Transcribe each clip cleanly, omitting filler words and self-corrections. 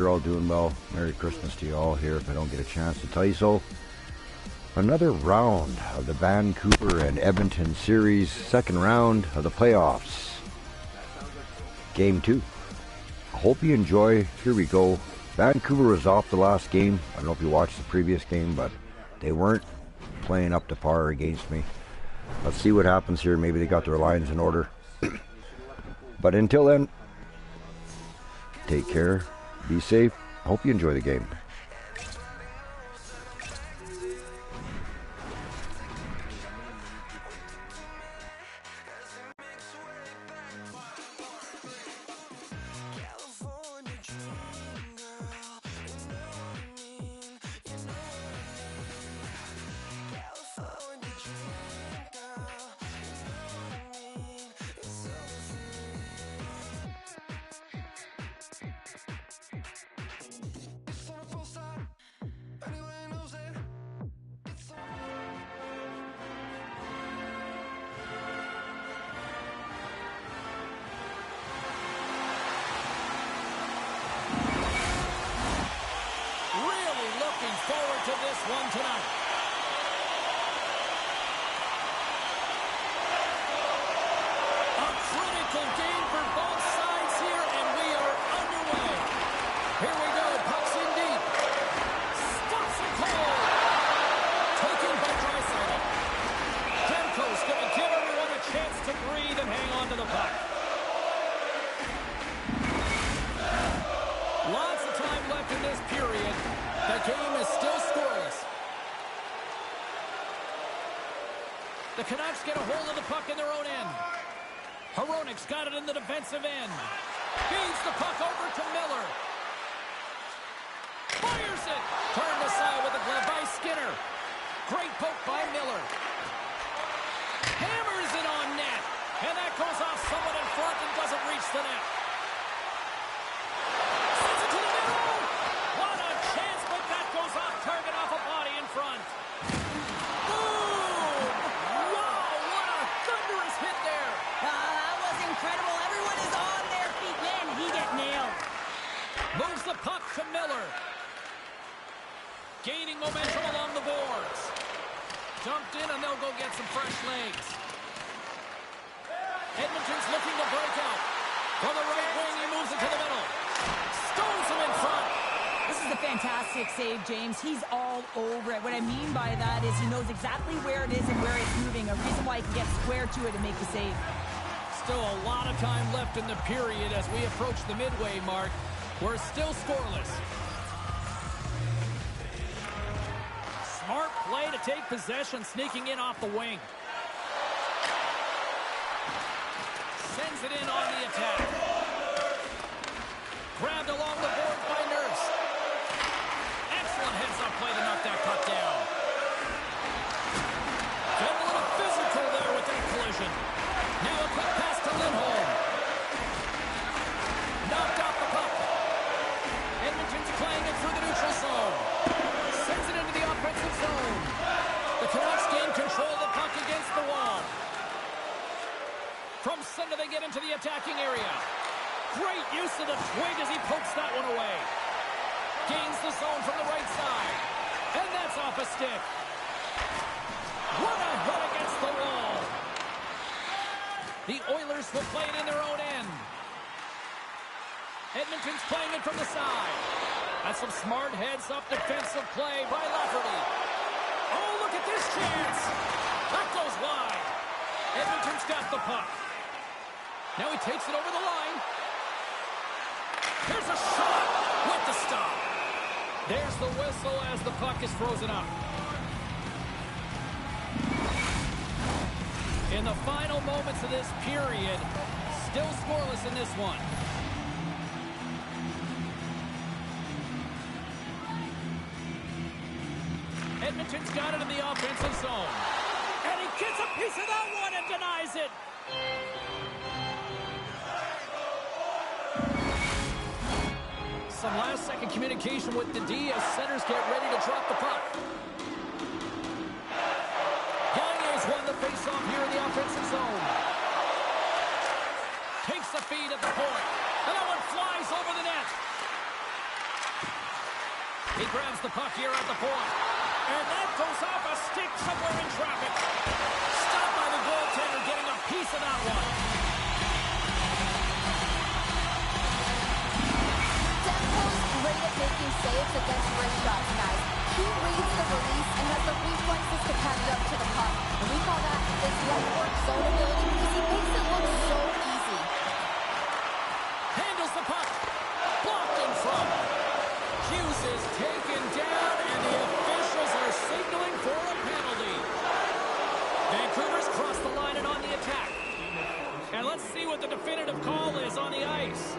You're all doing well. Merry Christmas to you all here if I don't get a chance to tell you so. Another round of the Vancouver and Edmonton series, second round of the playoffs. Game 2. I hope you enjoy. Here we go. Vancouver was off the last game. I don't know if you watched the previous game, but they weren't playing up to par against me. Let's see what happens here. Maybe they got their lines in order. But until then, take care. Be safe. I hope you enjoy the game. Forward to this one tonight. A critical game for both sides here, and we are underway. Here we go, pucks in deep. Stops it cold. Taken by Draisaitl. Demko's going to give everyone a chance to breathe and hang on to the puck. Lots of time left in this period. The game is still scoreless. The Canucks get a hold of the puck in their own end. Hronik's got it in the defensive end. Feeds the puck over to Miller. Fires it. Turned aside with a glove by Skinner. Great poke by Miller. Hammers it on net. And that goes off someone in front and doesn't reach the net. Target off a body in front. Boom! Wow, what a thunderous hit there. That was incredible. Everyone is on their feet. Man, he get nailed. Moves the puck to Miller. Gaining momentum along the boards. Dumped in and they'll go get some fresh legs. Edmonton's looking to break out. From the right wing, he moves it to the middle. Stones him in front. This is a fantastic save, James. He's all over it. What I mean by that is he knows exactly where it is and where it's moving. A reason why he can get square to it and make the save. Still a lot of time left in the period as we approach the midway mark. We're still scoreless. Smart play to take possession, sneaking in off the wing. Sends it in on the attack. Grabbed along the boards by Nurse. Excellent heads-up play to knock that puck down. Got a little physical there with that collision. Now a quick pass to Lindholm. Knocked off the puck. Edmonton's playing it through the neutral zone. Sends it into the offensive zone. The Canucks gain control of the puck against the wall. From center they get into the attacking area. Great use of the twig as he pokes that one away. Gains the zone from the right side. And that's off a stick. What a hit against the wall. The Oilers will play it in their own end. Edmonton's playing it from the side. That's some smart heads-up defensive play by Lafferty. Oh, look at this chance. That goes wide. Edmonton's got the puck. Now he takes it over the line. Here's a shot with the stop. There's the whistle as the puck is frozen up. In the final moments of this period, still scoreless in this one. Edmonton's got it in the offensive zone. And he gets a piece of that one and denies it. Some last-second communication with the D as centers get ready to drop the puck. Gagne's won the face-off here in the offensive zone. Takes the feed at the point. And that one flies over the net. He grabs the puck here at the point. And that goes off a stick somewhere in traffic. Stopped by the goaltender, getting a piece of that one. Demko's great at making saves against wrist shots, guys. He reads the release and has the reflexes to catch up to the puck. And we call that his legwork zone ability because he makes it look so easy. Handles the puck. Blocked in front. Hughes is taken down, and the officials are signaling for a penalty. Vancouver's crossed the line and on the attack. And let's see what the definitive call is on the ice.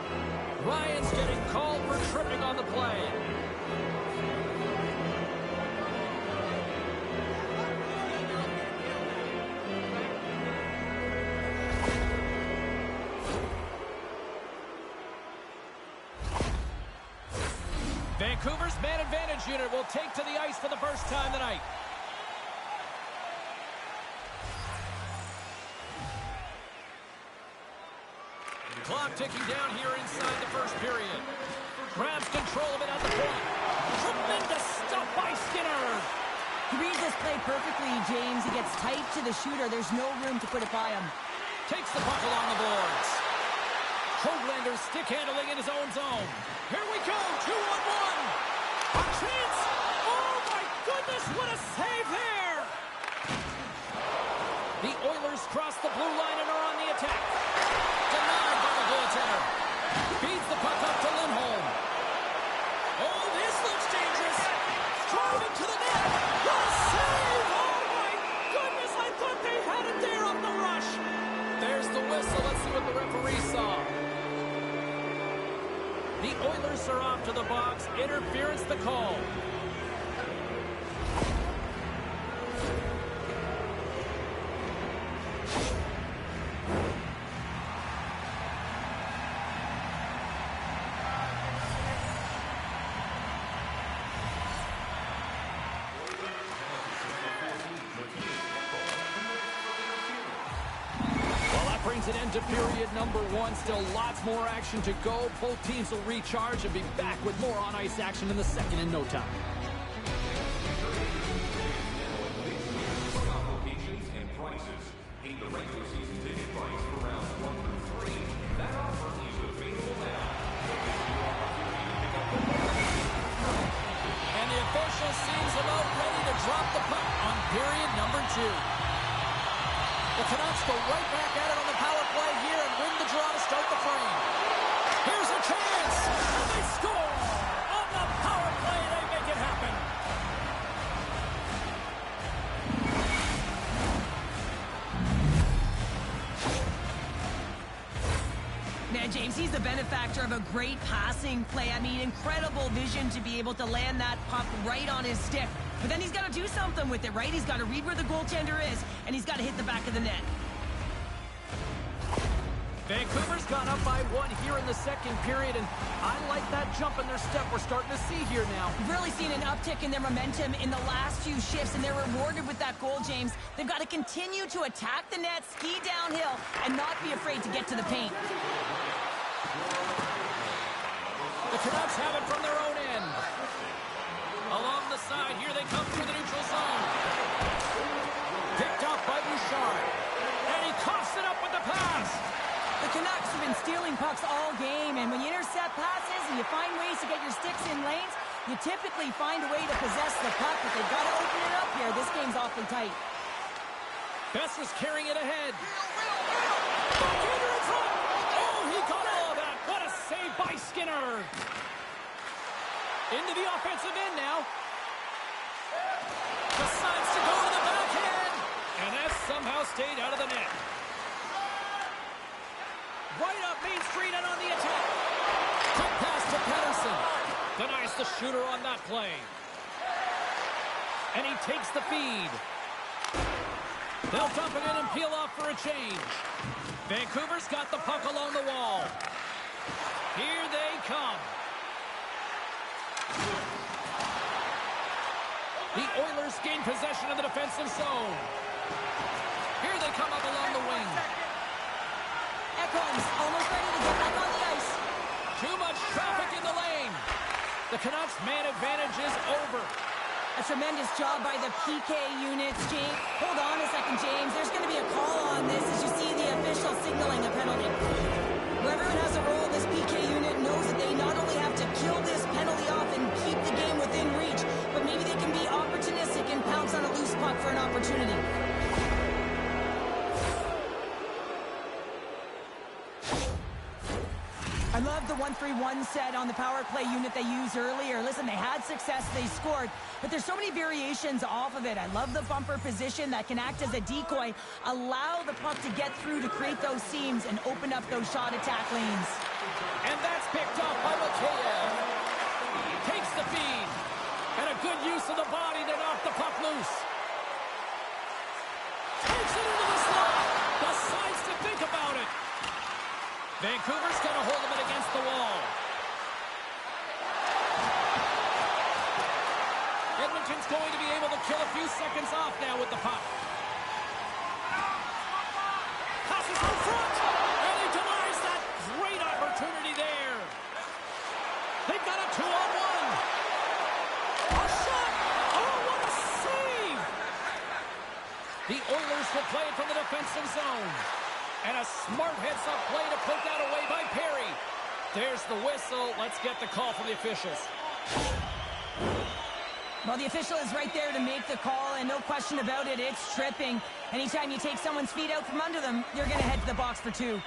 Ryan's getting called for tripping on the play. Vancouver's man advantage unit will take to the ice for the first time tonight. Clock ticking down here inside the first period. Grabs control of it at the point. Tremendous stuff by Skinner. He reads this play perfectly, James. He gets tight to the shooter. There's no room to put it by him. Takes the puck along the boards. Hoglander stick handling in his own zone. Here we go, 2-on-1. A chance. Oh my goodness, what a save there. The Oilers cross the blue line and are on the attack. Denied by the goaltender. Feeds the puck up to Lindholm. Oh, this looks dangerous. Driving to the net. What a save. Oh my goodness, I thought they had it there on the rush. There's the whistle. Let's see what the referee saw. The Oilers are off to the box. Interference the call. Brings an end to period number one. Still lots more action to go. Both teams will recharge and be back with more on-ice action in the second in no time. Locations and prices. Hate the regular season ticket price for rounds 1 through 3. That offer is available now. And the official seems about ready to drop the puck on period number 2. The Canucks go right back at it on the power play here and win the draw to start the frame. Here's a chance, and they score! On the power play, they make it happen. Man, James, he's the benefactor of a great passing play. I mean, incredible vision to be able to land that puck right on his stick. But then he's got to do something with it, right? He's got to read where the goaltender is, and he's got to hit the back of the net. Vancouver's gone up by 1 here in the second period, and I like that jump in their step we're starting to see here now. We've really seen an uptick in their momentum in the last few shifts, and they're rewarded with that goal, James. They've got to continue to attack the net, ski downhill, and not be afraid to get to the paint. The Canucks have it from their own end. Along the side, here they come through the neutral zone. Picked up by Bouchard. And he coughs it up with the pass. The Canucks have been stealing pucks all game, and when you intercept passes and you find ways to get your sticks in lanes, you typically find a way to possess the puck, but they've got to open it up here. This game's awfully tight. Best was carrying it ahead. Backhander in front. Oh, he got all of that. What a save by Skinner. Into the offensive end now. Decides to go to the backhand. And that somehow stayed out of the net. Right up Main Street and on the attack. Quick pass to Pettersson. Denies the shooter on that play. And he takes the feed. They'll dump it in and peel off for a change. Vancouver's got the puck along the wall. Here they come. The Oilers gain possession of the defensive zone. Here they come up along the wing. Ekholm's almost ready to get back on the ice. Too much traffic in the lane. The Canucks' man advantage is over. A tremendous job by the PK units, James. Hold on a second, James. There's going to be a call on this as you see the official signaling a penalty. Whoever has a role in this PK unit knows that they not only have to kill this penalty off and keep the game within reach, but maybe they can be opportunistic and pounce on a loose puck for an opportunity. I love the 1-3-1 set on the power play unit they used earlier. Listen, they had success, they scored, but there's so many variations off of it. I love the bumper position that can act as a decoy, allow the puck to get through to create those seams and open up those shot attack lanes. And that's picked up by Mikheyev. Takes the feed. And a good use of the body to knock the puck loose. Takes it into the slot. Decides to think about it. Vancouver's going to hold him against the wall. Edmonton's going to be able to kill a few seconds off now with the puck. Passes in front, and he denies that great opportunity there. They've got a 2-on-1. A shot! Oh, what a save! The Oilers will play it from the defensive zone. And a smart heads-up play to put that away by Perry. There's the whistle. Let's get the call from the officials. Well, the official is right there to make the call, and no question about it, it's tripping. Anytime you take someone's feet out from under them, you're going to head to the box for two.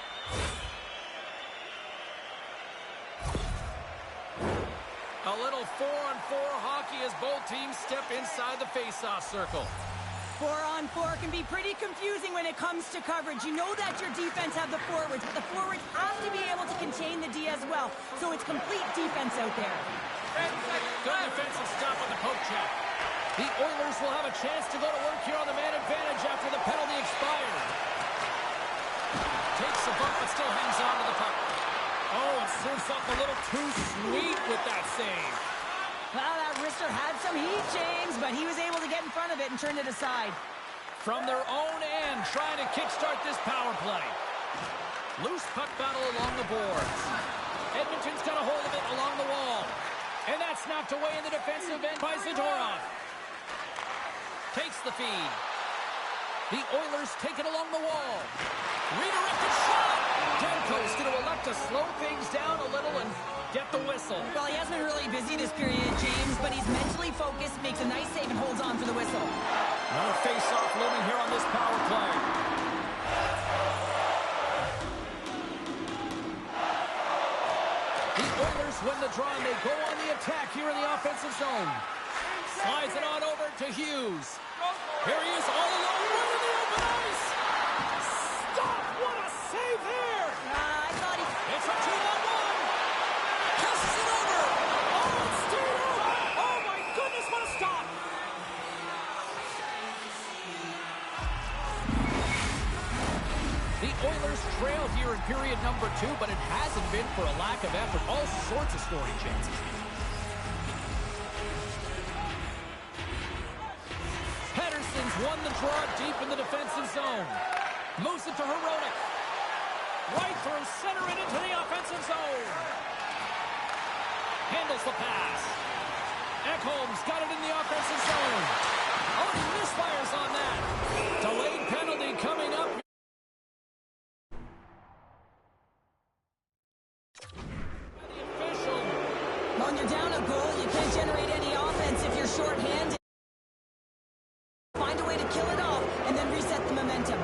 A little 4-on-4 hockey as both teams step inside the face-off circle. 4-on-4 can be pretty confusing when it comes to coverage. You know that your defense have the forwards, but the forwards have to be able to contain the D as well. So it's complete defense out there. Good defensive stop on the poke check. The Oilers will have a chance to go to work here on the man advantage after the penalty expired. Takes a bump but still hangs on to the puck. Oh, and serves up a little too sweet with that save. Well, that wrister had some heat, James, but he was able to get in front of it and turn it aside. From their own end, trying to kickstart this power play. Loose puck battle along the boards. Edmonton's got a hold of it along the wall. And that's knocked away in the defensive end by Zadorov. Takes the feed. The Oilers take it along the wall. Redirected shot! Demko's going to elect to slow things down a little and get the whistle. Well, he hasn't been really busy this period, James, but he's mentally focused, makes a nice save, and holds on for the whistle. Another face-off looming here on this power play. The Oilers win the draw, and they go on the attack here in the offensive zone. Slides it on over to Hughes. Here he is all alone, right in the open ice. Stop! What a save there! I thought he... It's a 2-on-1. Passes it over. Oh, it's stayed out. Oh, my goodness, what a stop. The Oilers trail here in period number 2, but it hasn't been for a lack of effort. All sorts of scoring chances. Pettersson's won the draw deep in the defensive zone. Moves it to Hronek. Right through center and into the offensive zone. Handles the pass. Ekholm's got it in the offensive zone. Oh, he misfires on that. Delayed penalty coming up. The official. When you're down a goal, you can't generate any offense if you're shorthanded. Find a way to kill it off and then reset the momentum.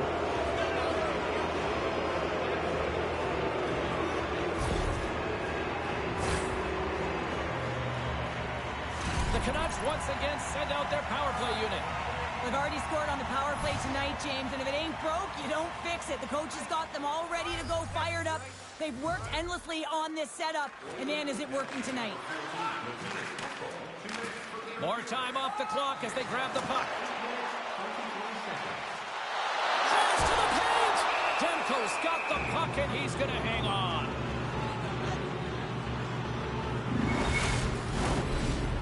The Canucks once again send out their power play unit. They've already scored on the power play tonight, James, and if it ain't broke, you don't fix it. The coach has got them all ready to go, fired up. They've worked endlessly on this setup, and man, is it working tonight. More time off the clock as they grab the puck. Pass to the paint! Demko's got the puck, and he's going to hang on.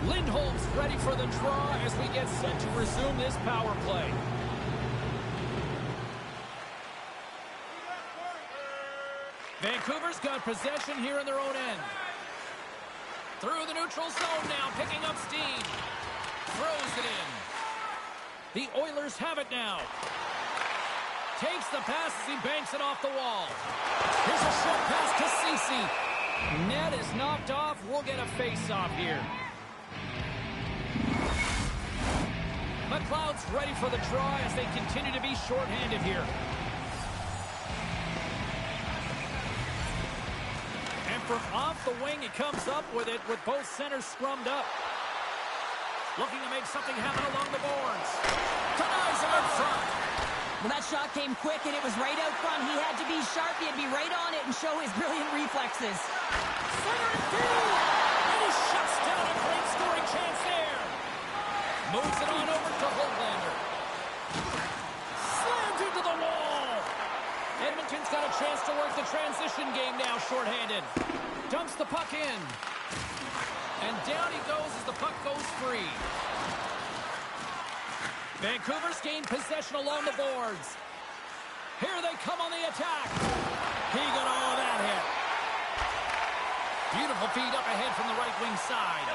Lindholm's ready for the draw as we get set to resume this power play. Vancouver's got possession here in their own end. Through the neutral zone now, picking up steam. Throws it in. The Oilers have it now. Takes the pass as he banks it off the wall. Here's a short pass to Ceci. Net is knocked off. We'll get a face-off here. McLeod's ready for the draw as they continue to be shorthanded here. And from off the wing, he comes up with it with both centers scrummed up. Looking to make something happen along the boards. Denies him up front. Well, that shot came quick, and it was right out front. He had to be sharp. He had to be right on it and show his brilliant reflexes. Center and field. And he shuts down a great scoring chance there. Moves it on over to Hoglander. Slams into the wall. Edmonton's got a chance to work the transition game now, shorthanded. Dumps the puck in. And down he goes as the puck goes free. Vancouver's gained possession along the boards. Here they come on the attack. He got all of that hit. Beautiful feed up ahead from the right wing side.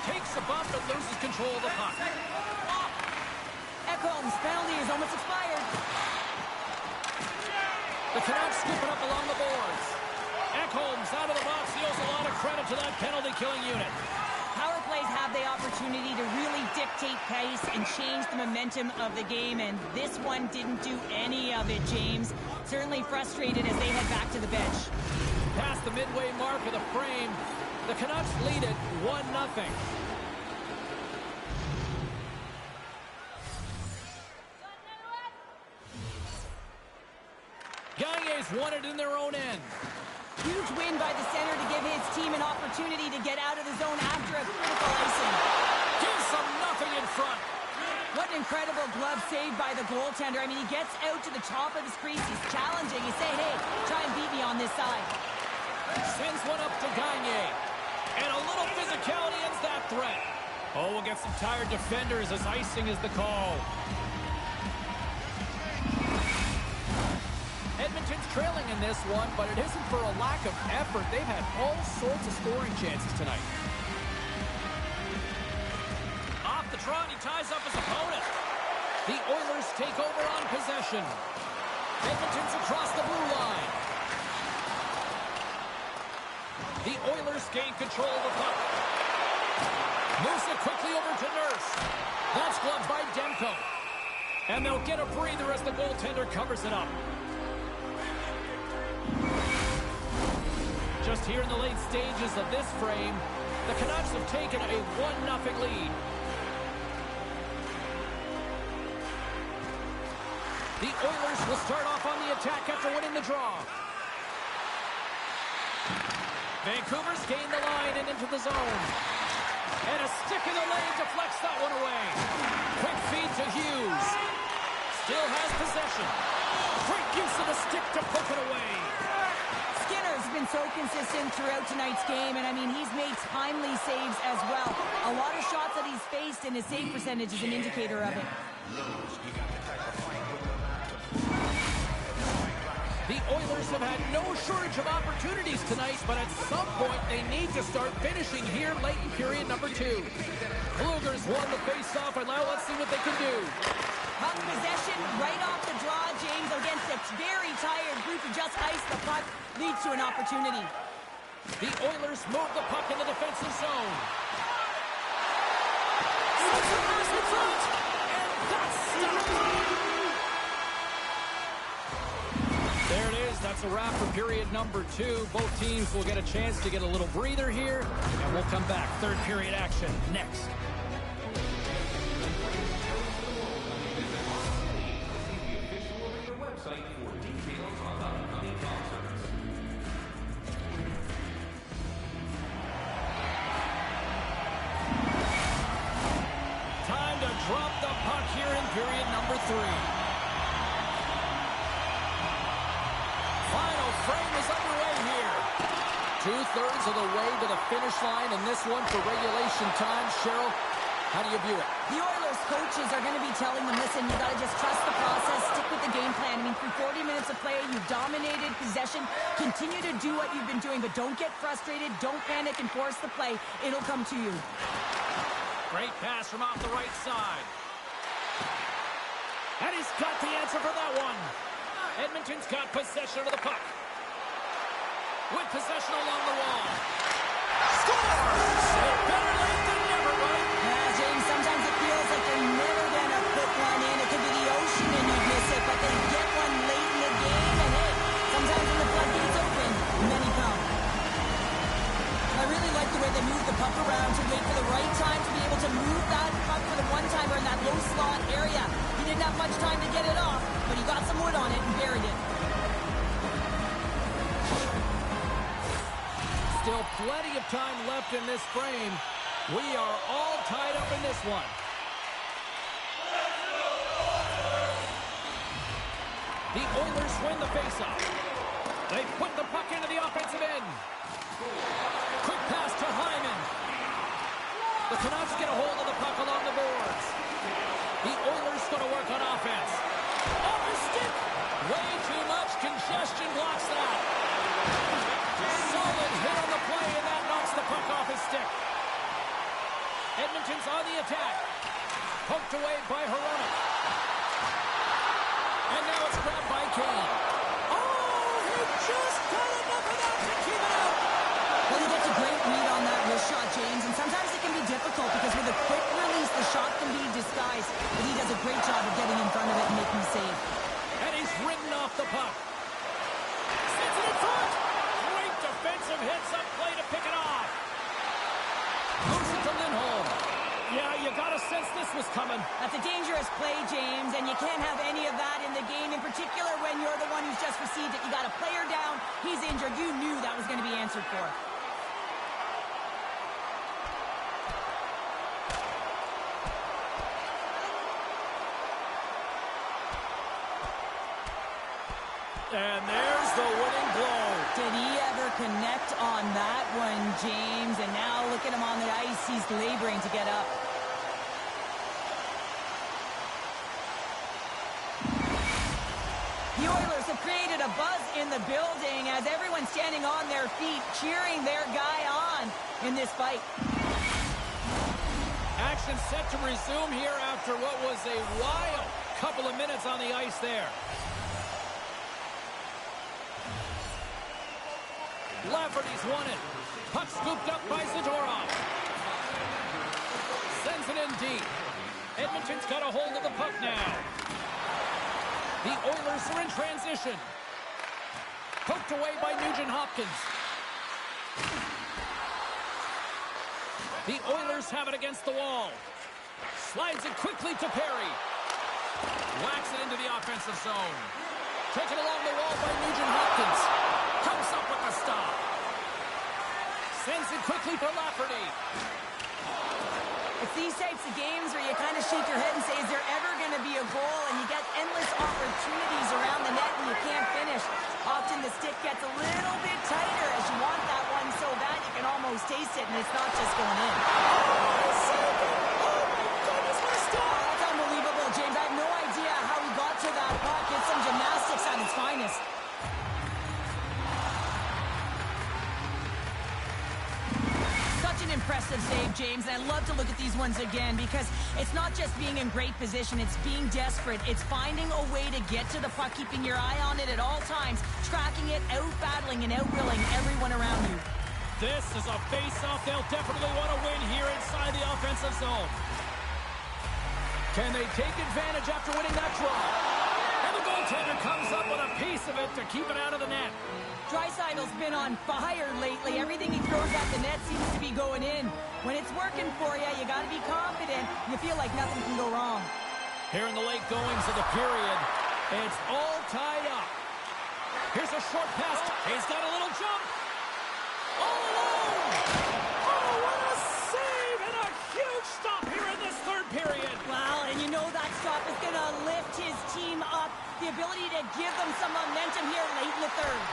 Takes a bump and loses control of the puck. Ekholm's penalty is almost expired. The Canucks scooping up along the boards. Ekholm's out of the box. He owes a lot of credit to that penalty-killing unit. Power plays have the opportunity to really dictate pace and change the momentum of the game, and this one didn't do any of it, James. Certainly frustrated as they head back to the bench. Past the midway mark of the frame, the Canucks lead it 1-0. Gagne's won it in their own end. Huge win by the center to give his team an opportunity to get out of the zone after a critical icing. Gives them nothing in front. What an incredible glove save by the goaltender. I mean, he gets out to the top of his crease. He's challenging. He's saying, hey, try and beat me on this side. Sends one up to Gagne. And a little physicality ends that threat. Oh, we'll get some tired defenders as icing is the call. Edmonton's trailing in this one, but it isn't for a lack of effort. They've had all sorts of scoring chances tonight. Off the draw, he ties up his opponent. The Oilers take over on possession. Edmonton's across the blue line. The Oilers gain control of the puck. Moves it quickly over to Nurse. That's gloved by Demko. And they'll get a breather as the goaltender covers it up. Just here in the late stages of this frame, the Canucks have taken a 1-0 lead. The Oilers will start off on the attack after winning the draw. Vancouver's gained the line and into the zone. And a stick in the lane deflects that one away. Quick feed to Hughes. Still has possession. Great use of the stick to poke it away. Skinner's been so consistent throughout tonight's game, and I mean, he's made timely saves as well. A lot of shots that he's faced, and his save percentage is an indicator of it. The Oilers have had no shortage of opportunities tonight, but at some point they need to start finishing here late in period number 2. Kluger's won the face-off, and now let's see what they can do. Puck possession right off the draw, James, against a very tired group who just iced the puck, leads to an opportunity. The Oilers move the puck in the defensive zone. And that's stopped. There it is. That's a wrap for period number 2. Both teams will get a chance to get a little breather here, and we'll come back. Third period action next. Time to drop the puck here in period number 3. Final frame is underway here. 2/3 of the way to the finish line in this one for regulation time. Cheryl, How do you view it? The Oilers coaches are going to be telling them, listen, you got to just trust the process, stick with the game plan. I mean, through 40 minutes of play, you've dominated possession. Continue to do what you've been doing, but don't get frustrated. Don't panic and force the play. It'll come to you. Great pass from off the right side. And he's got the answer for that one. Edmonton's got possession of the puck. With possession along the wall. Scores! So better late than never, right? Yeah, James, sometimes it feels like you're never going to put one in. It could be the ocean and you miss it, but they get one late in the game, and hey, sometimes when the floodgates open, many come. I really like the way they move the puck around to wait for the right time to be able to move that puck for the one-timer in that low slot area. He didn't have much time to get it off, but he got some wood on it and buried it. Still plenty of time left in this frame. We are all tied up in this one. The Oilers win the faceoff. They put the puck into the offensive end. Quick pass to Hyman. The Canucks get a hold of the puck along the boards. The Oilers going to work on offense. Off his stick. Way too much congestion blocks that. Solid hit on the play, and that knocks the puck off his stick. Edmonton's on the attack. Poked away by Hronek. And now it's grabbed by Kane. Oh, he just got enough of that to keep it out. Well, he gets a great read on that wrist shot, James, and sometimes it can be difficult because with a quick release, the shot can be disguised, but he does a great job of getting in front of it and making the save. And he's ridden off the puck. Sends it in front. Great defensive hits up play to pick it off. Moves it to Lindholm. Yeah, you got to sense this was coming. That's a dangerous play, James, and you can't have any of that in the game, in particular when you're the one who's just received it. You got a player down, he's injured. You knew that was going to be answered for. And there's the winning blow. Did he ever connect on that one, James? And now look at him on the ice. He's laboring to get up. The Oilers have created a buzz in the building as everyone's standing on their feet, cheering their guy on in this fight. Action set to resume here after what was a wild couple of minutes on the ice there. Lafferty's won it. Puck scooped up by Zadorov. Sends it in deep. Edmonton's got a hold of the puck now. The Oilers are in transition. Poked away by Nugent-Hopkins. The Oilers have it against the wall. Slides it quickly to Perry. Whacks it into the offensive zone. Taken along the wall by Nugent-Hopkins. Comes up with the stop. Sends it quickly for Lafferty. It's these types of games where you kind of shake your head and say, is there ever going to be a goal? And you get endless opportunities around the net and you can't finish. Often the stick gets a little bit tighter as you want that one so bad you can almost taste it, and it's not just going in. Oh, my goodness, what a stop! That's unbelievable, James. I have no idea how he got to that puck. It's some gymnastics at its finest. Impressive save, James, and I love to look at these ones again because it's not just being in great position, it's being desperate. It's finding a way to get to the puck, keeping your eye on it at all times, tracking it, out-battling and out-willing everyone around you. This is a face-off they'll definitely want to win here inside the offensive zone. Can they take advantage after winning that draw? And the goaltender comes up with a piece of it to keep it out of the net. Draisaitl's been on fire lately. Everything he throws at the net seems to be going in. When it's working for you, you got to be confident. You feel like nothing can go wrong. Here in the late goings of the period, it's all tied up. Here's a short pass. He's got a little jump. All alone. Oh, what a save and a huge stop here in this third period. Well, and you know that stop is going to lift his team up. The ability to give them some momentum here late in the third.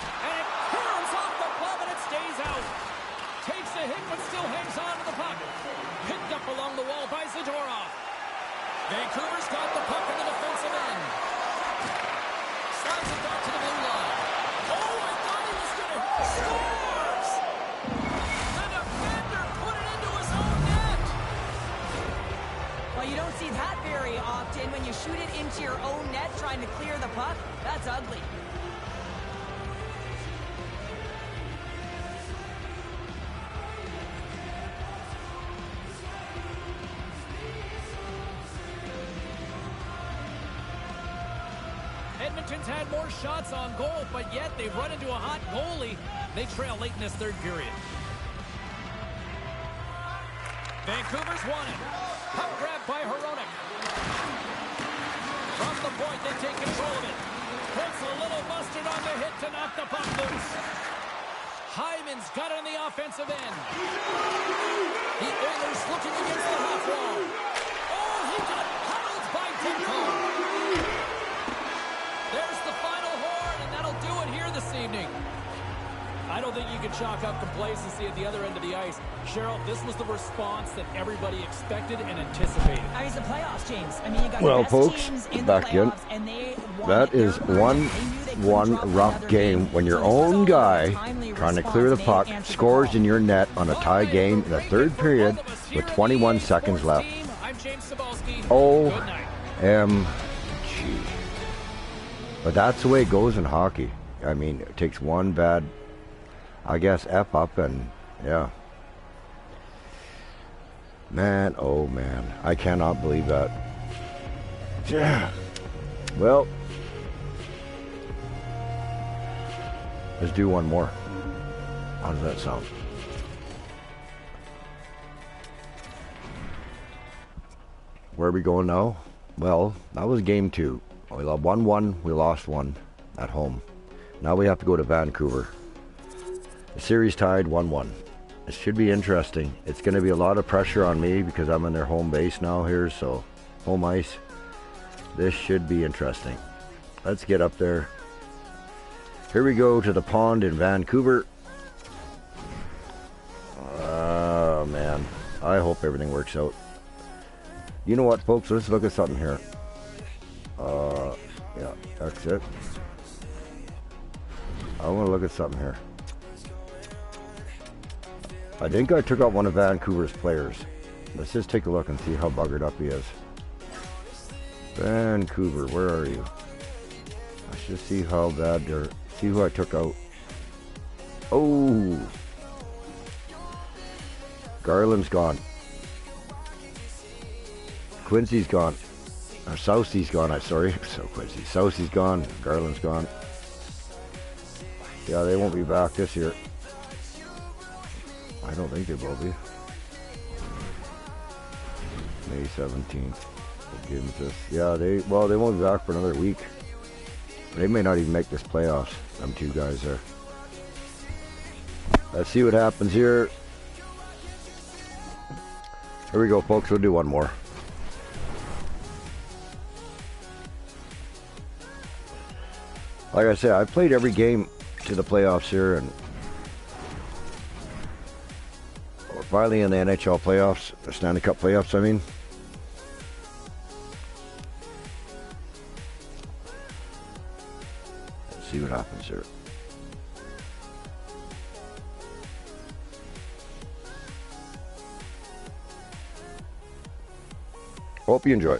And it curls off the glove and it stays out. Takes to hit, but still hangs on to the puck. Picked up along the wall by Zadorov. Vancouver's got the puck in the defensive end. Slides it back to the blue line. Oh, I thought he was going to scores! The defender put it into his own net. Well, you don't see that very often when you shoot it into your own net trying to clear the puck. That's ugly. Edmonton's had more shots on goal, but yet they've run into a hot goalie. They trail late in this third period. Vancouver's won it. Puck grab by Hronek. From the point, they take control of it. Puts a little mustard on the hit to knock the puck loose. Hyman's got it on the offensive end. The Oilers looking against the half wall. Oh, he got huddled by Demko. There's the final horn, and that'll do it here this evening. I don't think you can chalk up complacency at the other end of the ice. Cheryl, this was the response that everybody expected and anticipated. I mean, it's the playoffs, James. I mean, you got Well, the best folks, teams in back the in. playoffs, and they That is one rough game when your own guy trying to clear the puck scores in your net on a tie game in the third period with 21 seconds left. I'm James Cebulski. OMG. But that's the way it goes in hockey. I mean, it takes one bad, I guess, F up and, yeah. Man, oh man. I cannot believe that. Yeah. Well, let's do one more. How does that sound? Where are we going now? Well, that was game 2. We won 1, we lost 1 at home. Now we have to go to Vancouver. The series tied 1-1. It should be interesting. It's going to be a lot of pressure on me because I'm in their home base now here, so home ice. This should be interesting. Let's get up there. Here we go to the pond in Vancouver. Oh, man. I hope everything works out. You know what, folks? Let's look at something here. Yeah, that's it. I want to look at something here. I think I took out one of Vancouver's players. Let's just take a look and see how buggered up he is. Vancouver, where are you? Let's just see how bad they're... See who I took out. Oh! Garland's gone. Quincy's gone. Or Soucy's gone, I'm sorry. So Quincy. Soucy's gone. Garland's gone. Yeah, they won't be back this year. I don't think they will be. May 17th. Games this. Yeah, they won't be back for another week. They may not even make this playoffs. Them two guys there. Let's see what happens here. Here we go, folks. We'll do one more. Like I said, I've played every game to the playoffs here, and we're finally in the NHL playoffs, the Stanley Cup playoffs, I mean. Let's see what happens here. Hope you enjoy.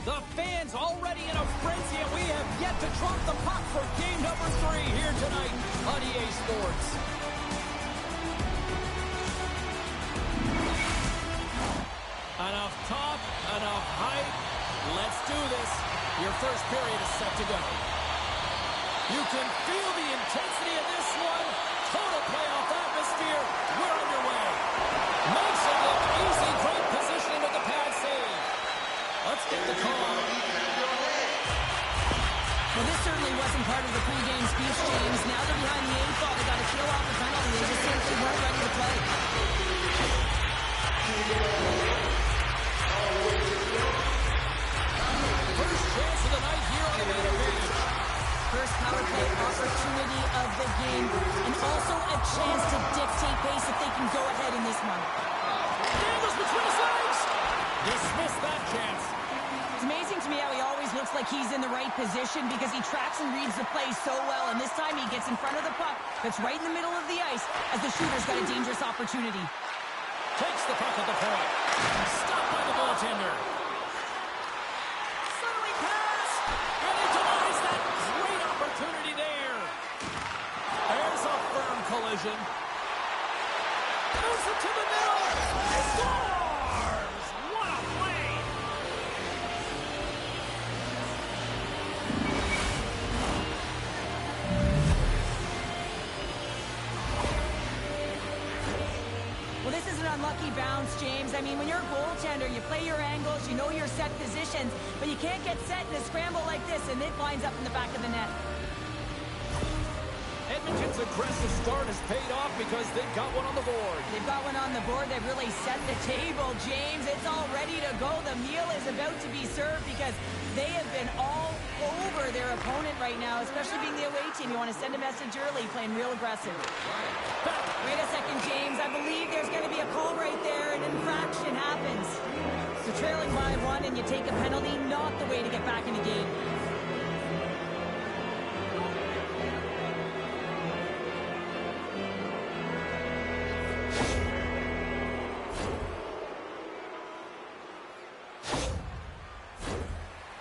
The fans already in a frenzy, and we have yet to drop the puck for game number 3 here tonight on EA Sports. Enough talk, enough hype. Let's do this. Your first period is set to go. You can feel the intensity of this one. Total playoff atmosphere. We're underway. Makes it look easy. Great positioning with the pad save. Let's get the call. Well, this certainly wasn't part of the pregame speech, James. Now they're behind the 8 ball. They got to kill off the penalty. They just simply weren't ready to play. First chance of the night here on the main advantage. First power play opportunity of the game. And chance to dictate pace if they can go ahead in this one. Dangles between his legs. Dismissed that chance. It's amazing to me how he always looks like he's in the right position because he tracks and reads the play so well, and this time he gets in front of the puck that's right in the middle of the ice as the shooter's got a dangerous opportunity. Takes the puck at the point. Stopped by the goaltender. Centering pass. And he denies that great opportunity there. There's a firm collision. Moves it to the middle. He scores! What a play! Well, this is an unlucky bounce, James. I mean, when you're a goaltender, you play your angles, you know your set positions, but you can't get set in a scramble like this, and it lines up in the back of the net. Edmonton's aggressive start has paid off because they've got one on the board. They've got one on the board. They've really set the table, James. It's all ready to go. The meal is about to be served because they have been all over their opponent right now, especially being the away team. You want to send a message early, playing real aggressive. Wait a second, James. I believe there's going to be a call right there. An infraction happens. So trailing by one and you take a penalty, not the way to get back in the game.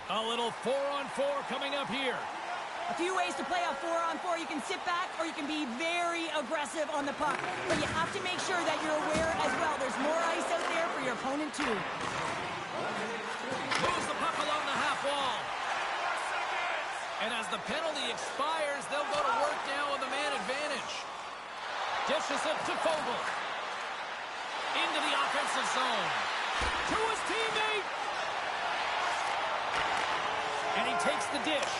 A little 4-on-4 coming up here. A few ways to play a 4-on-4. You can sit back or you can be very aggressive on the puck. But you have to make sure that you're aware as well. There's more ice out there for your opponent too. Moves the puck along the half wall. And as the penalty expires, they'll go to work now on the man advantage. Dishes it to Fogle. Into the offensive zone. To his teammate. And he takes the dish.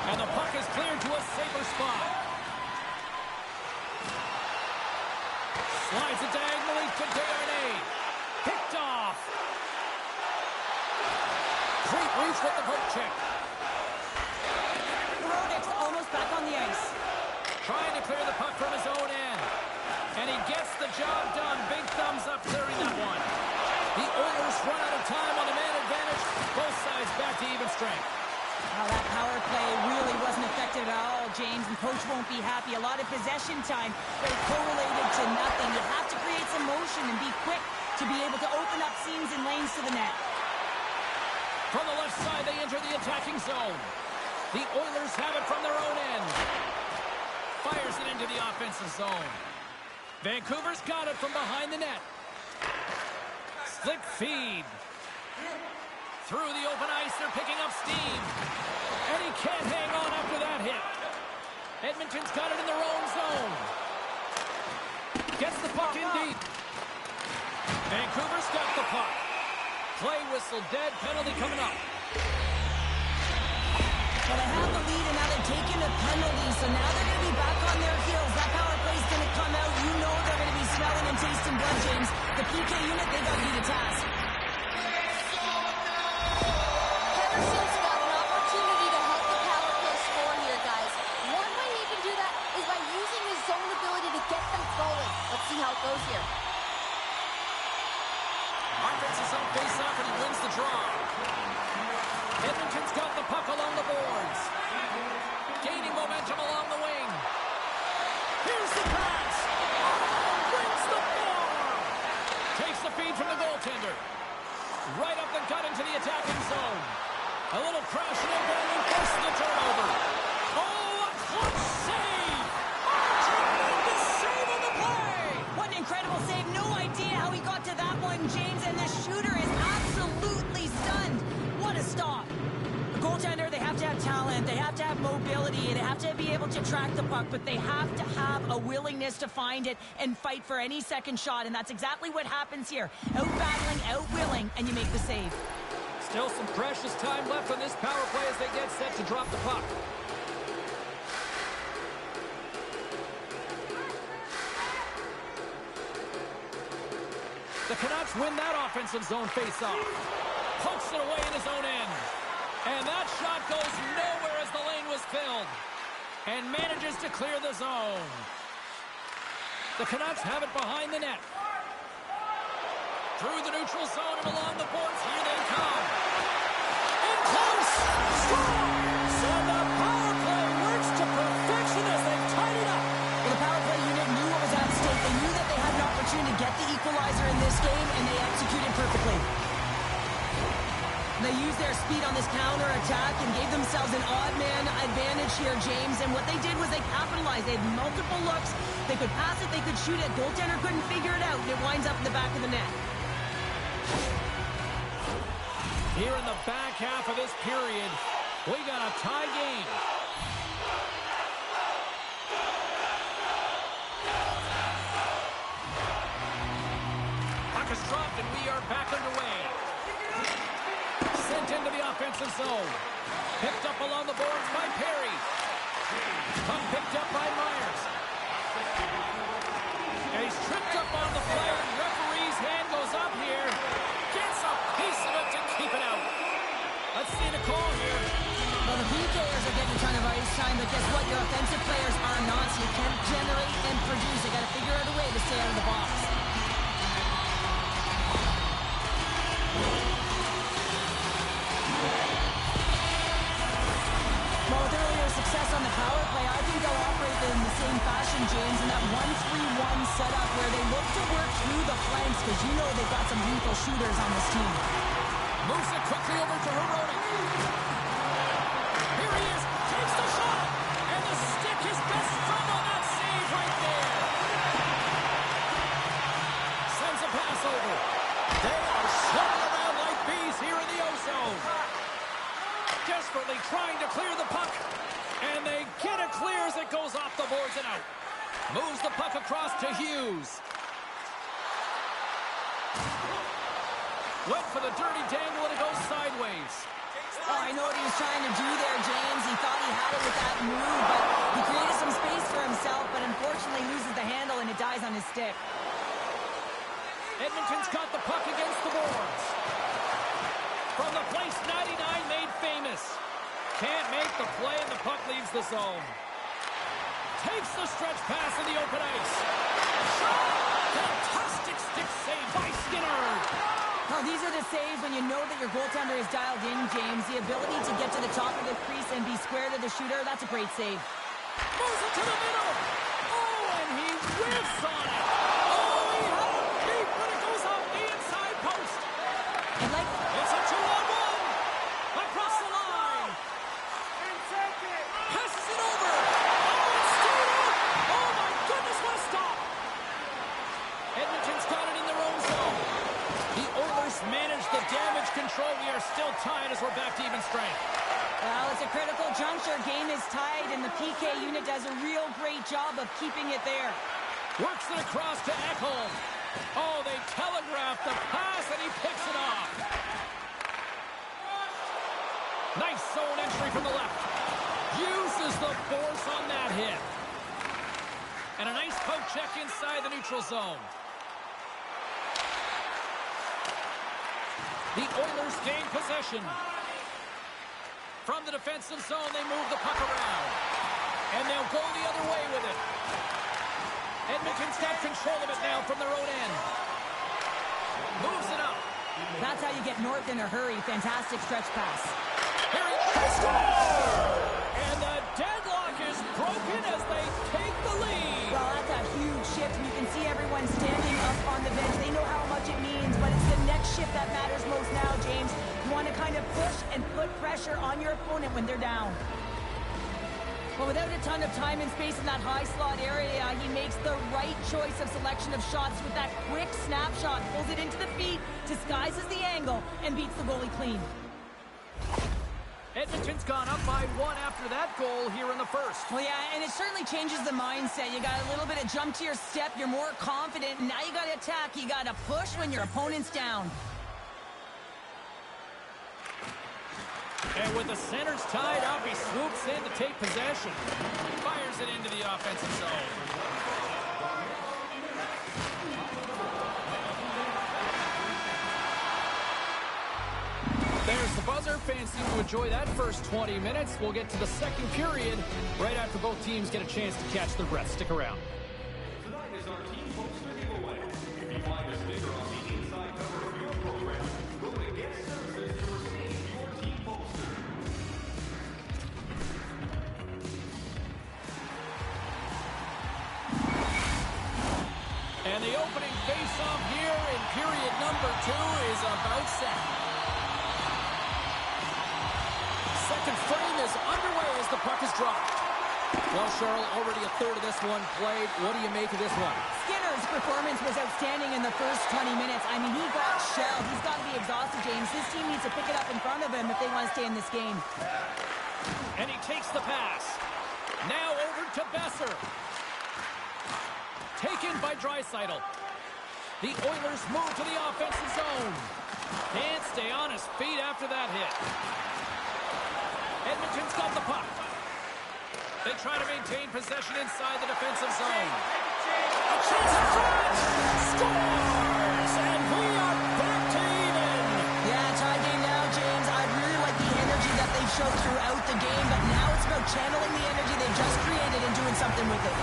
And the puck is cleared to a safer spot. Slides it diagonally to Desharnais. Picked off. Great reach with the poke check. Roddick's almost back on the ice. Trying to clear the puck from his own end. And he gets the job done. Big thumbs up clearing that one. The Oilers run out of time on the man advantage. Both sides back to even strength. Now that power play really wasn't effective at all, James, and coach won't be happy. A lot of possession time, but it correlated to nothing. You have to create some motion and be quick to be able to open up seams and lanes to the net. From the left side, they enter the attacking zone. The Oilers have it from their own end. Fires it into the offensive zone. Vancouver's got it from behind the net. Slick feed. Through the open ice, they're picking up steam. And he can't hang on after that hit. Edmonton's got it in their own zone. Gets the puck in deep. Vancouver's got the puck. Play whistle dead, penalty coming up. Well, they have the lead, and now they're taking a penalty, so now they're going to be back on their heels. That power play's going to come out. You know they're going to be smelling and tasting blood, James. The PK unit, they got to do the task. Henderson's got an opportunity to help the power play score here, guys. One way he can do that is by using his zone ability to get them going. Let's see how it goes here. Offensive zone face-off, and he wins the draw. Edmonton's got the puck along the boards. Gaining momentum along the wing. Here's the pass. Oh, wins the ball. Takes the feed from the goaltender. Right up the gut into the attacking zone. A little crash and then forces the turnover. Oh, a clutch save. Tremendous save on the play. What an incredible save. No idea how he got to that one, James, and the shooter is absolutely stunned. What a stop. The goaltender, they have to have talent, they have to have mobility, they have to be able to track the puck, but they have to have a willingness to find it and fight for any second shot, and that's exactly what happens here. Out-battling, out-willing, and you make the save. Still some precious time left on this power play as they get set to drop the puck. The Canucks win that offensive zone face-off. Pokes it away in his own end. And that shot goes nowhere as the lane was filled. And manages to clear the zone. The Canucks have it behind the net. Through the neutral zone and along the boards. Here they come. In close. Scores! And the power play works to perfection as they tied it up. Well, the power play unit knew what was at stake. They knew that they had an opportunity to get the equalizer in this game, and they executed perfectly. They used their speed on this counter-attack and gave themselves an odd-man advantage here, James. And what they did was they capitalized. They had multiple looks. They could pass it. They could shoot it. Goaltender couldn't figure it out. And it winds up in the back of the net. Here in the back half of this period, we got a tie game. Puck is dropped and we are back underway. Sent into the offensive zone. Picked up along the boards by Perry. Puck picked up by Myers. And he's tripped up on the play. Referee's hand goes up here. Gets a piece of it to keep it out. Let's see the call here. Well, the PKers are getting a ton of ice time, but guess what? Your offensive players are not, so you can't generate and produce. You got to figure out a way to stay out of the box. Well, with earlier success on the power play, I think they'll operate in the same fashion, James, in that 1-3-1 setup where they look to work through the flanks because you know they've got some lethal shooters on this team. Moves it quickly over to Herodic. Here he is. Takes the shot. And the stick is best friend on that save right there. Sends a pass over. They are swarming around like bees here in the O-zone. Desperately trying to clear the puck. And they get it clear as it goes off the boards and out. Moves the puck across to Hughes. Went for the dirty dangle and it goes sideways. Oh, I know what he was trying to do there, James. He thought he had it with that move, but he created some space for himself, but unfortunately loses the handle and it dies on his stick. Edmonton's got the puck against the boards. From the place 99 made famous. Can't make the play and the puck leaves the zone. Takes the stretch pass in the open ice. Shot! Fantastic stick save by Skinner. Well, these are the saves when you know that your goaltender is dialed in, James. The ability to get to the top of the crease and be square to the shooter, that's a great save. Moves it to the middle. Oh, and he whiffs on it. Oh, he had it deep, but it goes off the inside post. And like, It's a 2-on-1. Across the line. Passes it over. Oh, it's stayed out. Oh, my goodness, what a stop. Edmonton's got it in their own zone. The Oilers manage the damage control. We are still tied as we're back to even strength. well, it's a critical juncture. Game is tied, and the PK unit does a real great job of keeping it there. Works it across to Ekholm. Oh, they telegraphed the pass, and he picks it off. Nice zone entry from the left. Uses the force on that hit. And a nice poke check inside the neutral zone. The Oilers gain possession. From the defensive zone, they move the puck around. And they'll go the other way with it. Edmonton's got control of it now from their own end. Moves it up. That's how you get north in a hurry. Fantastic stretch pass. Here he scores! And the deadlock is broken as they take the lead. Well, that's a huge shift, and you can see everyone standing up on the bench. They know how much it means, but it's the next shift that matters most now, James. You want to kind of push and put pressure on your opponent when they're down. But without a ton of time and space in that high slot area, he makes the right choice of selection of shots with that quick snapshot, pulls it into the feet, disguises the angle, and beats the goalie clean. Edmonton's gone up by 1 after that goal here in the first. Well, yeah, and it certainly changes the mindset. You got a little bit of jump to your step. You're more confident. And now you got to attack. You got to push when your opponent's down. And with the centers tied up, he swoops in to take possession. Fires it into the offensive zone. There's the buzzer. Fans seem to enjoy that first 20 minutes. We'll get to the second period right after both teams get a chance to catch their breath. Stick around. is our team poster giveaway. If you find a sticker on the inside cover of your program, go to Guest Services to receive your team poster. And the opening face-off here in period number 2 is about set. Second frame is underway as the puck is dropped. Well, Cheryl, already a third of this one played. What do you make of this one? Skinner's performance was outstanding in the first 20 minutes. I mean, he got shelled. He's got to be exhausted, James. This team needs to pick it up in front of him if they want to stay in this game. And he takes the pass. Now over to Besser. Taken by Draisaitl. The Oilers move to the offensive zone. Can't stay on his feet after that hit. Edmonton's got the puck. They try to maintain possession inside the defensive zone. A chance in front! Scores! And we are back to even! Yeah, tie game now, James. I really like the energy that they've showed throughout the game, but now it's about channeling the energy they've just created and doing something with it.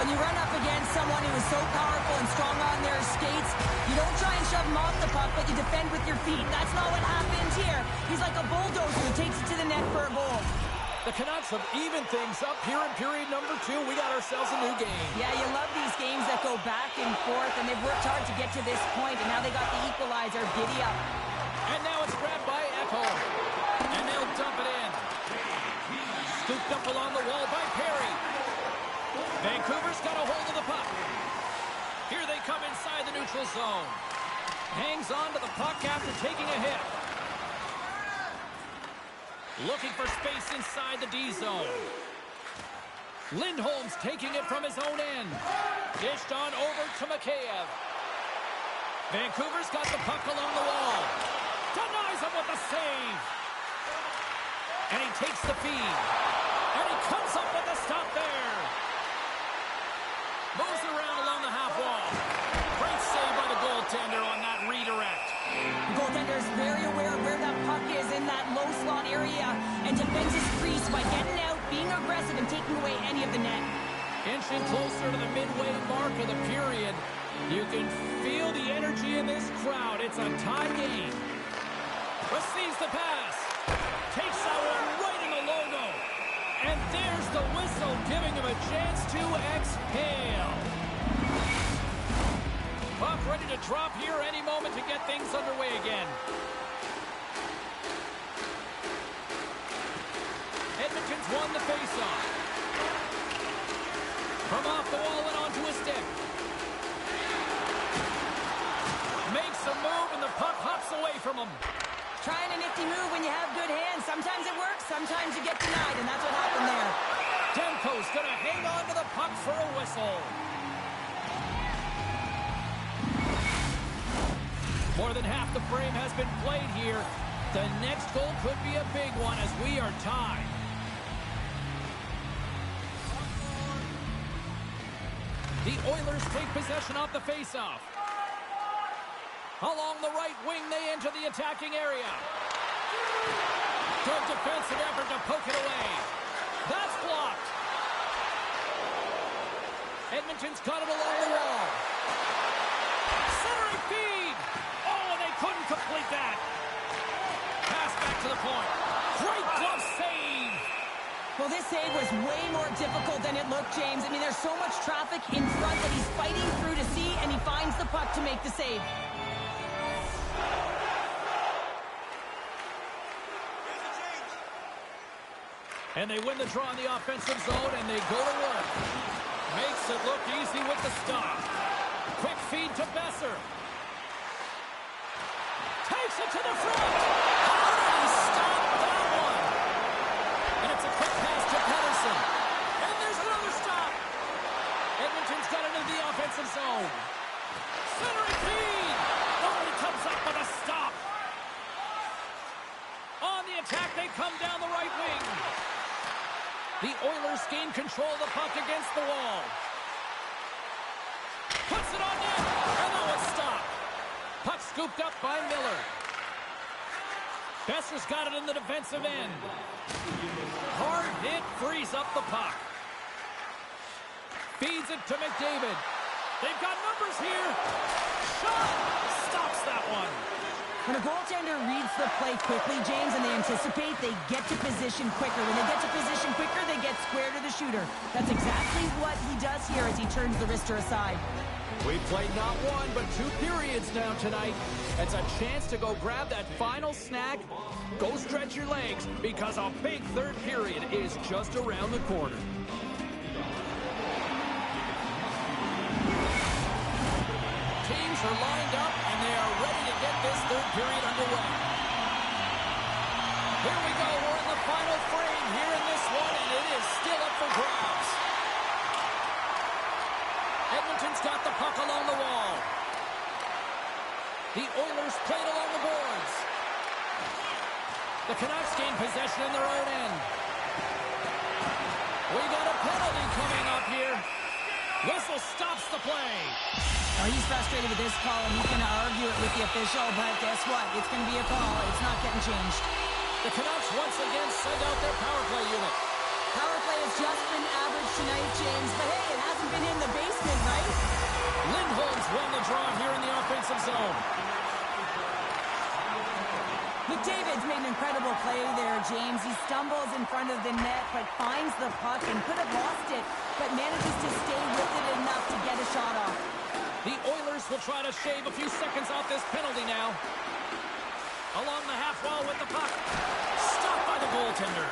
When you run up against someone who is so powerful and strong on their skates, you don't try and shove him off the puck, but you defend with your feet. That's not what happens here. He's like a bulldozer who takes it to the net for a goal. The Canucks have evened things up here in period number 2. We got ourselves a new game. Yeah, you love these games that go back and forth, and they've worked hard to get to this point, and now they got the equalizer. Giddy up. And now it's grabbed by Echo. And they'll dump it in. Scooped up along the wall by Perry. Vancouver's got a hold of the puck. Here they come inside the neutral zone. Hangs on to the puck after taking a hit. Looking for space inside the D zone. Lindholm's taking it from his own end. Dished on over to Mikheyev. Vancouver's got the puck along the wall. Denies him with a save. And he takes the feed. And he comes up with a stop there. Moves around along the half wall. Great save by the goaltender on that redirect. The goaltender is very aware of where that puck is in that low slot area and defends his crease by getting out, being aggressive, and taking away any of the net. Inching closer to the midway mark of the period. You can feel the energy in this crowd. It's a tie game. Receives the pass. Takes that one right in the logo. And there's the whistle, giving him a chance to exhale. Puck ready to drop here any moment to get things underway again. Edmonton's won the faceoff. From off the wall and onto a stick. Makes a move and the puck hops away from him. Trying a nifty move when you have good hands. Sometimes it works, sometimes you get denied, and that's what happened there. Demko's gonna hang on to the puck for a whistle. More than half the frame has been played here. The next goal could be a big one as we are tied. The Oilers take possession off the faceoff. Along the right wing, they enter the attacking area. Good defensive effort to poke it away. That's blocked. Edmonton's got it along the wall. Centering feed. Oh, and they couldn't complete that. Pass back to the point. Great glove save. Well, this save was way more difficult than it looked, James. I mean, there's so much traffic in front that he's fighting through to see, and he finds the puck to make the save. And they win the draw in the offensive zone, and they go to work. Makes it look easy with the stop. Quick feed to Besser. Takes it to the front. How did he stop that one? And it's a quick pass to Pettersson. And there's another stop. Edmonton's got it into the offensive zone. Centering feed. Oh, he comes up with a stop. On the attack, they come down the right wing. The Oilers gain control of the puck against the wall. Puts it on net, and now it's stopped. Puck scooped up by Miller. Besser's got it in the defensive end. Hard hit, frees up the puck. Feeds it to McDavid. They've got numbers here. Shot! Stops that one. When a goaltender reads the play quickly, James, and they anticipate, they get to position quicker. When they get to position quicker, they get square to the shooter. That's exactly what he does here as he turns the wrister aside. We've played not one, but 2 periods now tonight. It's a chance to go grab that final snack. Go stretch your legs, because a big third period is just around the corner. Teams are lined up, and they are ready to get this third period underway. Here we go. We're in the final frame here in this one, and it is still up for grabs. Edmonton's got the puck along the wall. The Oilers played along the boards. The Canucks gain possession in their own end. We got a penalty coming up here. Whistle stops the play. Well, he's frustrated with this call, and he's going to argue it with the official, but guess what? It's going to be a call. It's not getting changed. The Canucks once again send out their power play unit. Power play has just been average tonight, James, but hey, it hasn't been in the basement, right? Lindholm's won the draw here in the offensive zone. McDavid's made an incredible play there, James. He stumbles in front of the net, but finds the puck and could have lost it, but manages to stay with it enough to get a shot off. The Oilers will try to shave a few seconds off this penalty now. Along the half wall with the puck. Stopped by the goaltender.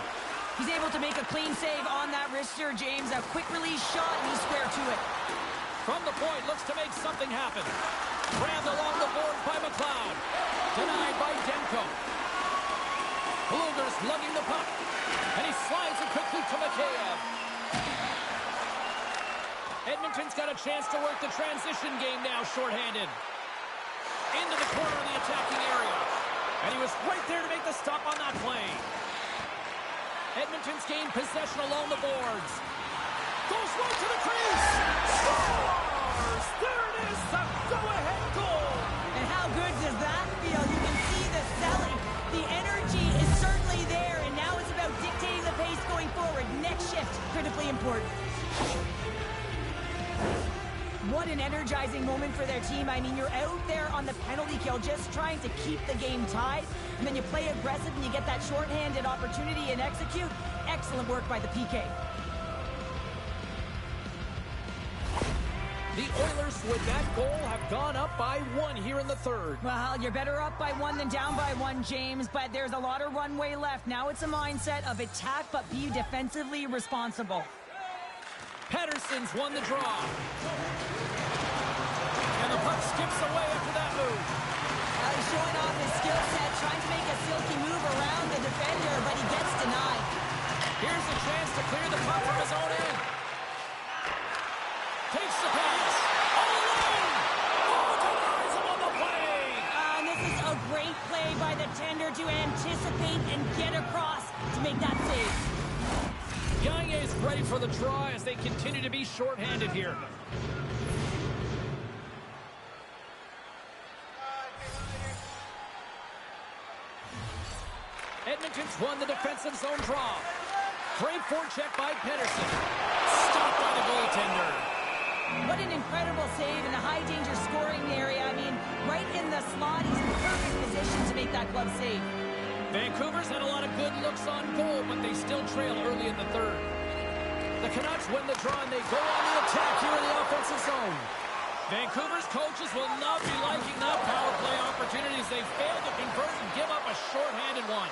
He's able to make a clean save on that wrister, James. A quick release shot, and he's square to it. From the point, looks to make something happen. Grabbed along the board by McLeod. Denied by Demko. Blueger's lugging the puck. And he slides it quickly to Mikheyev. Edmonton's got a chance to work the transition game now, shorthanded. Into the corner of the attacking area. And he was right there to make the stop on that play. Edmonton's gained possession along the boards. Goes right to the crease. Scores! There it is, the go-ahead goal. And how good does that feel? You can see the selling. The energy is certainly there, and now it's about dictating the pace going forward. Next shift, critically important. What an energizing moment for their team. I mean, you're out there on the penalty kill just trying to keep the game tied, and then you play aggressive and you get that shorthanded opportunity and execute. Excellent work by the PK. The Oilers, with that goal, have gone up by 1 here in the third. Well, you're better up by 1 than down by 1, James, but there's a lot of runway left. Now it's a mindset of attack, but be defensively responsible. Patterson's won the draw. And the puck skips away after that move. He's showing off his skill set, trying to make a silky move around the defender, but he gets denied. Here's a chance to clear the puck from his own end. Takes the pass. All alone. Oh, denies him on the play. And this is a great play by the tender to anticipate and get across to make that save. Gagne's ready for the draw as they continue to be shorthanded here. Edmonton's won the defensive zone draw. Great forecheck by Pedersen. Stopped by the goaltender. What an incredible save in a high-danger scoring area. I mean, right in the slot, he's in perfect position to make that glove save. Vancouver's had a lot of good looks on goal, but they still trail early in the third. The Canucks win the draw, and they go on the attack here in the offensive zone. Vancouver's coaches will not be liking that power play opportunities. They failed to convert and give up a shorthanded one.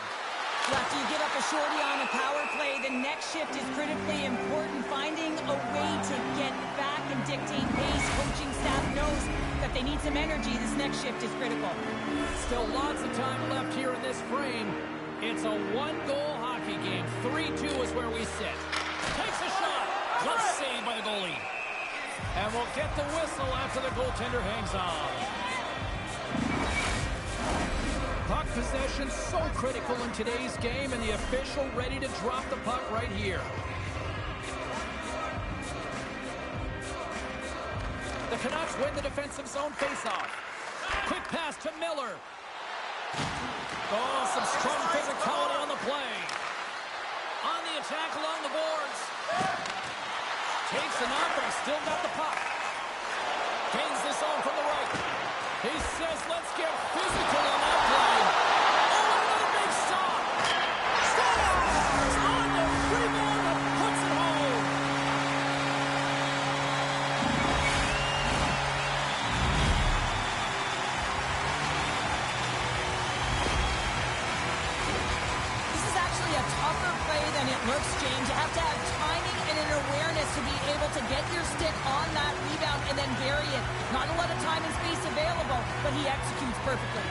Well, after you give up a shorty on a power play, the next shift is critically important. Finding a way to get back and dictate pace. Coaching staff knows that they need some energy. This next shift is critical. Still lots of time left here in this frame. It's a one-goal hockey game. 3-2 is where we sit. Takes a shot. Glove saved by the goalie. And we'll get the whistle after the goaltender hangs on. Puck possession so critical in today's game, and the official ready to drop the puck right here. The Canucks win the defensive zone faceoff. Quick pass to Miller. Oh, some strong physicality on the play. On the attack along the boards. takes a knock, but he's still got the puck. Gains this on from the right. He says, let's get physical on that play. Oh, another big stop. Scores on the rebound and puts it home. This is actually a tougher play than it looks, James. You have to have timing and an awareness to be able to get your stick on that rebound and then bury it. Not a lot of time and space available, but he executes perfectly.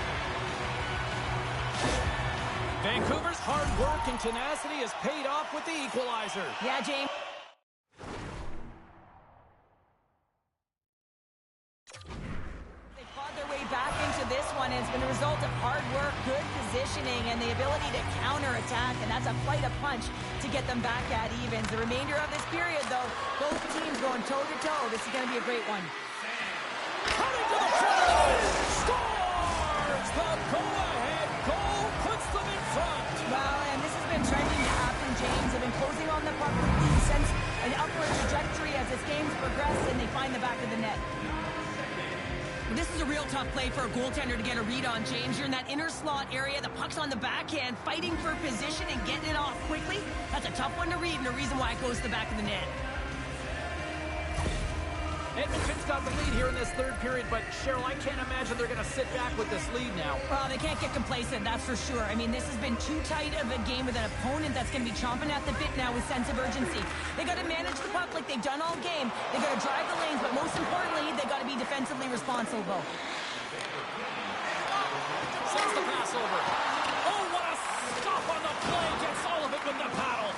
Vancouver's hard work and tenacity has paid off with the equalizer. Yeah, James. They clawed their way back into this one, and it's been a result of hard work, good positioning, and the ability to counterattack, and that's a flight of punch to get them back at evens. The remainder of this period, though, both teams going toe-to-toe. This is going to be a great one. Cutting to the front of the net. Scores! The go-ahead goal puts them in front. Well, and this has been trending to happen, James. They've been closing on the puck quickly since an upward trajectory as this game's progressed, and they find the back of the net. This is a real tough play for a goaltender to get a read on, James. You're in that inner slot area. The puck's on the backhand, fighting for position and getting it off quickly. That's a tough one to read, and the reason why it goes to the back of the net. Edmonton's got the lead here in this third period, but Cheryl, I can't imagine they're going to sit back with this lead now. Well, they can't get complacent, that's for sure. I mean, this has been too tight of a game with an opponent that's going to be chomping at the bit now with sense of urgency. They got to manage the puck like they've done all game. They got to drive the lanes, but most importantly, they got to be defensively responsible. Sends the pass over. Oh, what a stop on the play. Gets all of it with the paddle.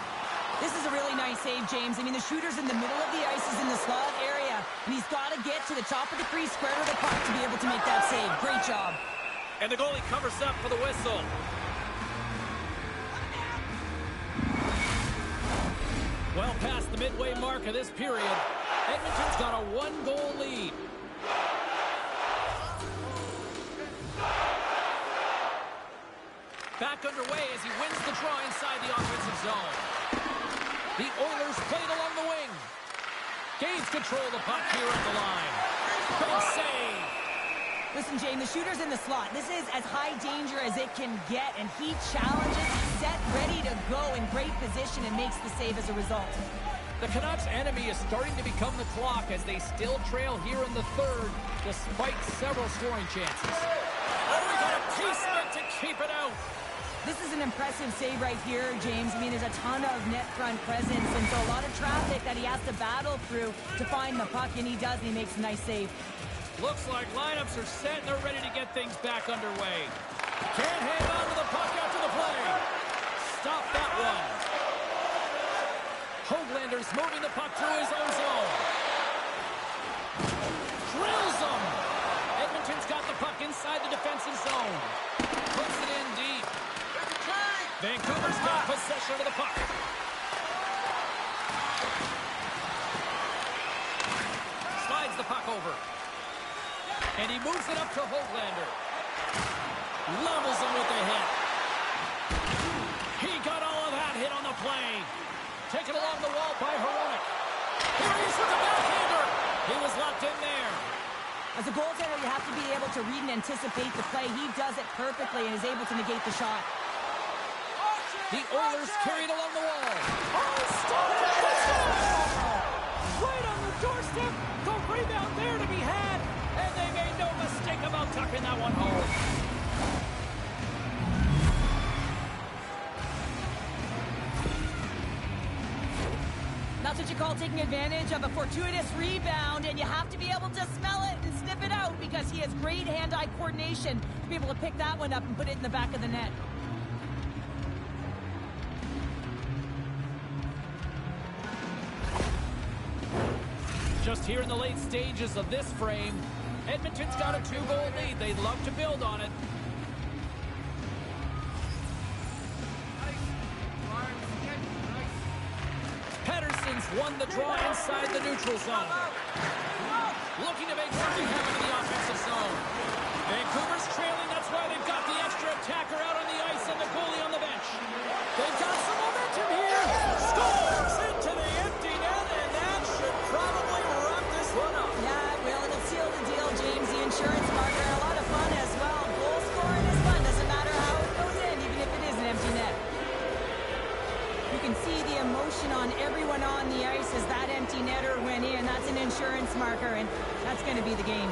This is a really nice save, James. I mean, the shooter's in the middle of the ice, is in the slot area, and he's got to get to the top of the crease, square to the puck to be able to make that save. Great job. And the goalie covers up for the whistle. Well past the midway mark of this period, Edmonton's got a one-goal lead. Back underway as he wins the draw inside the offensive zone. The Oilers played along the wing. Gains control of the puck here at the line. Big save. Listen, James, the shooter's in the slot. This is as high danger as it can get, and he challenges, he's set, ready to go in great position, and makes the save as a result. The Canucks' enemy is starting to become the clock as they still trail here in the third, despite several scoring chances. Oh, we got a piece of it to keep it out. This is an impressive save right here, James. I mean, there's a ton of net front presence, and so a lot of traffic that he has to battle through to find the puck, and he does, and he makes a nice save. Looks like lineups are set, and they're ready to get things back underway. Can't hang on to the puck after the play. Stop that one. Hoaglander's moving the puck through his own zone. Drills him. Edmonton's got the puck inside the defensive zone. Puts it in deep. Vancouver's got possession of the puck. Slides the puck over. And he moves it up to Hoaglander. Levels him with the hit. He got all of that hit on the play. Taken along the wall by Hronek. Here he is with the backhander. He was locked in there. As a goaltender, you have to be able to read and anticipate the play. He does it perfectly and is able to negate the shot. The Oilers carried along the wall. Oh, stop it! Right on the doorstep. The rebound there to be had. And they made no mistake about tucking that one home. That's what you call taking advantage of a fortuitous rebound, and you have to be able to smell it and sniff it out because he has great hand-eye coordination to be able to pick that one up and put it in the back of the net. Just here in the late stages of this frame, Edmonton's got a 2-goal lead. They'd love to build on it. Pettersson's won the draw inside the neutral zone. Looking to make something happen in the offensive zone. Vancouver's trailing, that's why they've got the extra attacker out on the ice and the goalie on the bench. They've got some momentum here. Scores into the empty net, and that should insurance marker, and that's going to be the game.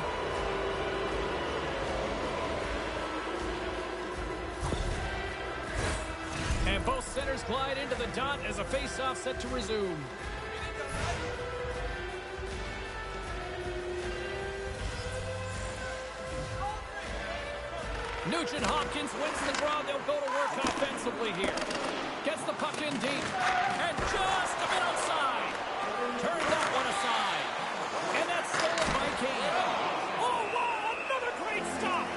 And both centers glide into the dot as a face-off set to resume. Nugent Hopkins wins the draw. They'll go to work offensively here. Gets the puck in deep. And just a bit outside. Turns that one aside. And that's stolen by Kane. Oh, wow! Another great stop!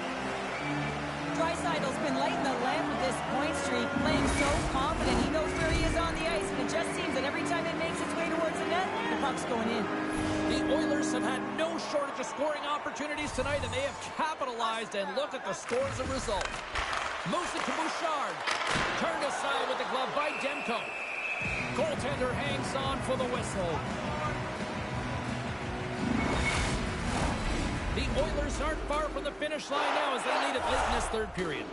Dreisaitl's been lighting the lamp with this point streak, playing so confident. He knows where he is on the ice, and it just seems that every time it makes its way towards the net, the puck's going in. The Oilers have had no shortage of scoring opportunities tonight, and they have capitalized, and look at the score as a result. Moves it to Bouchard. Turned aside with the glove by Demko. Goaltender hangs on for the whistle. The Oilers aren't far from the finish line now as they lead it late in this third period.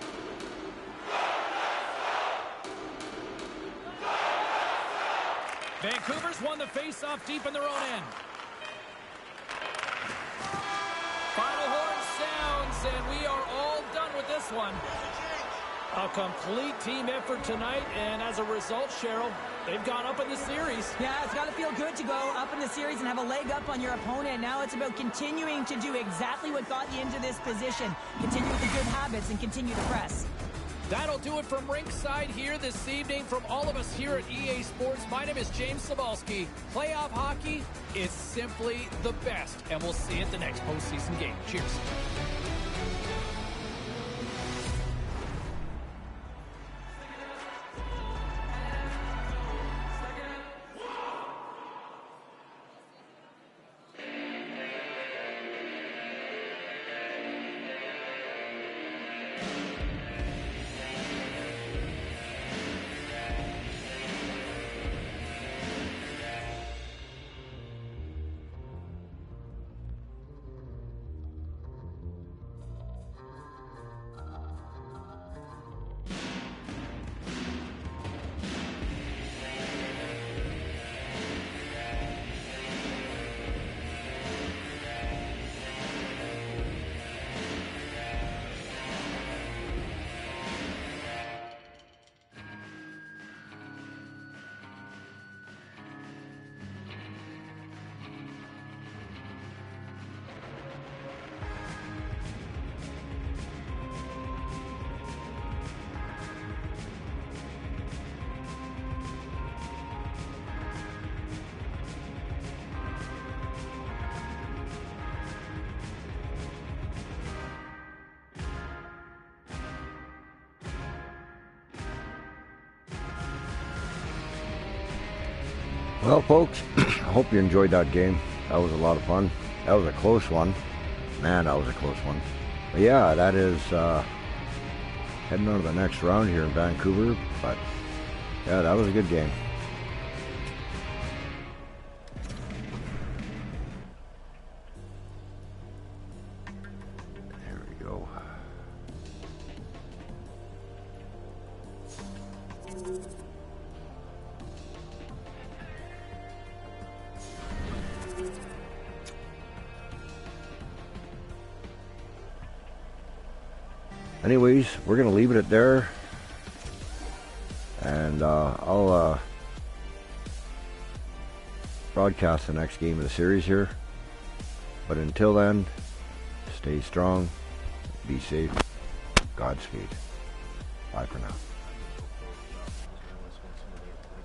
Vancouver's won the face-off deep in their own end. Final horn sounds, and we are all done with this one. A complete team effort tonight, and as a result, Cheryl, they've gone up in the series. Yeah, it's got to feel good to go up in the series and have a leg up on your opponent. Now it's about continuing to do exactly what got you into this position. Continue with the good habits and continue to press. That'll do it from Rinkside here this evening. From all of us here at EA Sports, my name is James Cebulski. Playoff hockey is simply the best, and we'll see you at the next postseason game. Cheers. Well, folks, I hope you enjoyed that game. That was a lot of fun. That was a close one. Man, that was a close one. But yeah, that is heading on to the next round here in Vancouver. But yeah, that was a good game. There we go. Anyways, we're going to leave it at there. And I'll broadcast the next game of the series here. But until then, stay strong, be safe, Godspeed. Bye for now.